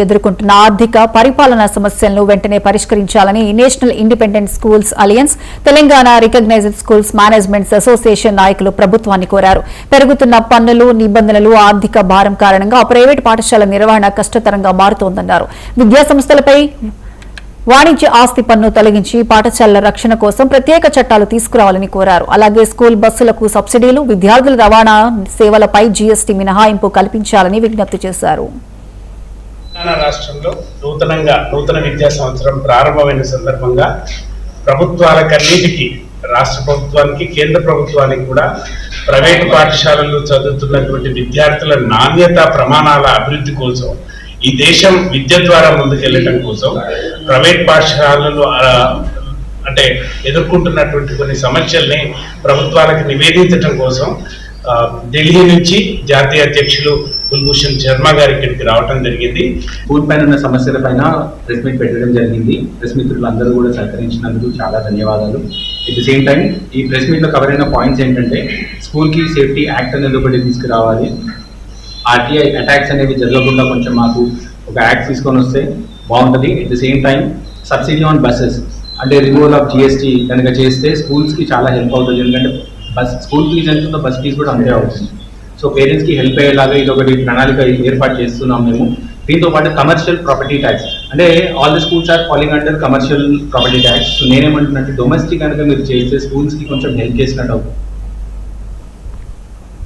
ఎదుర్కొంటున్న ఆర్థిక పరిపాలనా సమస్యలను వెంటనే పరిష్కరించాలని national independent schools alliance, Telangana recognised schools managements association నాయకులు ప్రభుత్వాన్ని కోరారు. పెరుగుతున్న పన్నులు, నిబంధనలు, ఆర్థిక భారం కారణంగా ప్రైవేటు పాఠశాల నిర్వహణ కష్టతరంగా మారుతోందన్నారు. విద్యాసంస్థలపై వాణిజ్య ఆస్తి పన్ను తొలగించి పాఠశాలల రక్షణ కోసం ప్రత్యేక చట్టాలు తీసుకురావాలని కోరారు. అలాగే స్కూల్ బస్సులకు సబ్సిడీలు, విద్యార్థుల రవాణా సేవలపై జీఎస్టీ మినహాయింపు కల్పించాలని విజ్ఞప్తి చేశారు. తెలంగాణ రాష్ట్రంలో నూతన విద్యా సంవత్సరం ప్రారంభమైన సందర్భంగా ప్రభుత్వాలకన్నిటికీ, రాష్ట్ర ప్రభుత్వానికి, కేంద్ర ప్రభుత్వానికి కూడా ప్రైవేటు పాఠశాలల్లో చదువుతున్నటువంటి విద్యార్థుల నాణ్యత ప్రమాణాల అభివృద్ధి కోసం, ఈ దేశం విద్య ద్వారా ముందుకెళ్లడం కోసం ప్రైవేట్ పాఠశాలలు అంటే ఎదుర్కొంటున్నటువంటి కొన్ని సమస్యల్ని ప్రభుత్వాలకు నివేదించడం కోసం ఢిల్లీ నుంచి జాతీయ అధ్యక్షులు కుల్భూషణ్ శర్మ గారు ఇక్కడికి రావడం జరిగింది. స్కూల్ పైన ఉన్న సమస్యల పైన ప్రెస్ మీట్ పెట్టడం జరిగింది. ప్రెస్ మిత్రులందరూ కూడా సహకరించినందుకు చాలా ధన్యవాదాలు. ఎట్ ది సేమ్ టైం ఈ ప్రెస్ మీట్లో కవర్ అయిన పాయింట్స్ ఏంటంటే, స్కూల్కి సేఫ్టీ యాక్ట్ అనేది ఒకటి తీసుకురావాలి. ఆర్టీఐ అటాక్స్ అనేవి జరగకుండా కొంచెం మాకు ఒక యాక్ట్ తీసుకొని వస్తే బాగుంటుంది. At the same time subsidy on buses అంటే రిమూవల్ ఆఫ్ జిఎస్టీ కనుక చేస్తే స్కూల్స్కి చాలా హెల్ప్ అవుతుంది. ఎందుకంటే స్కూల్ ఫీజు ఎంతుందో బస్ ఫీజు కూడా అంతే అవుతుంది. సో పేరెంట్స్కి హెల్ప్ అయ్యేలాగా ఇది ఒకటి ప్రణాళిక ఏర్పాటు చేస్తున్నాం మేము. దీంతో పాటు కమర్షియల్ ప్రాపర్టీ ట్యాక్స్ అంటే all the schools are following under commercial property tax. So నేనేమంటున్నట్టు డొమెస్టిక్ కనుక మీరు చేస్తే స్కూల్స్కి కొంచెం హెల్ప్ చేసినట్టు అవుతుంది.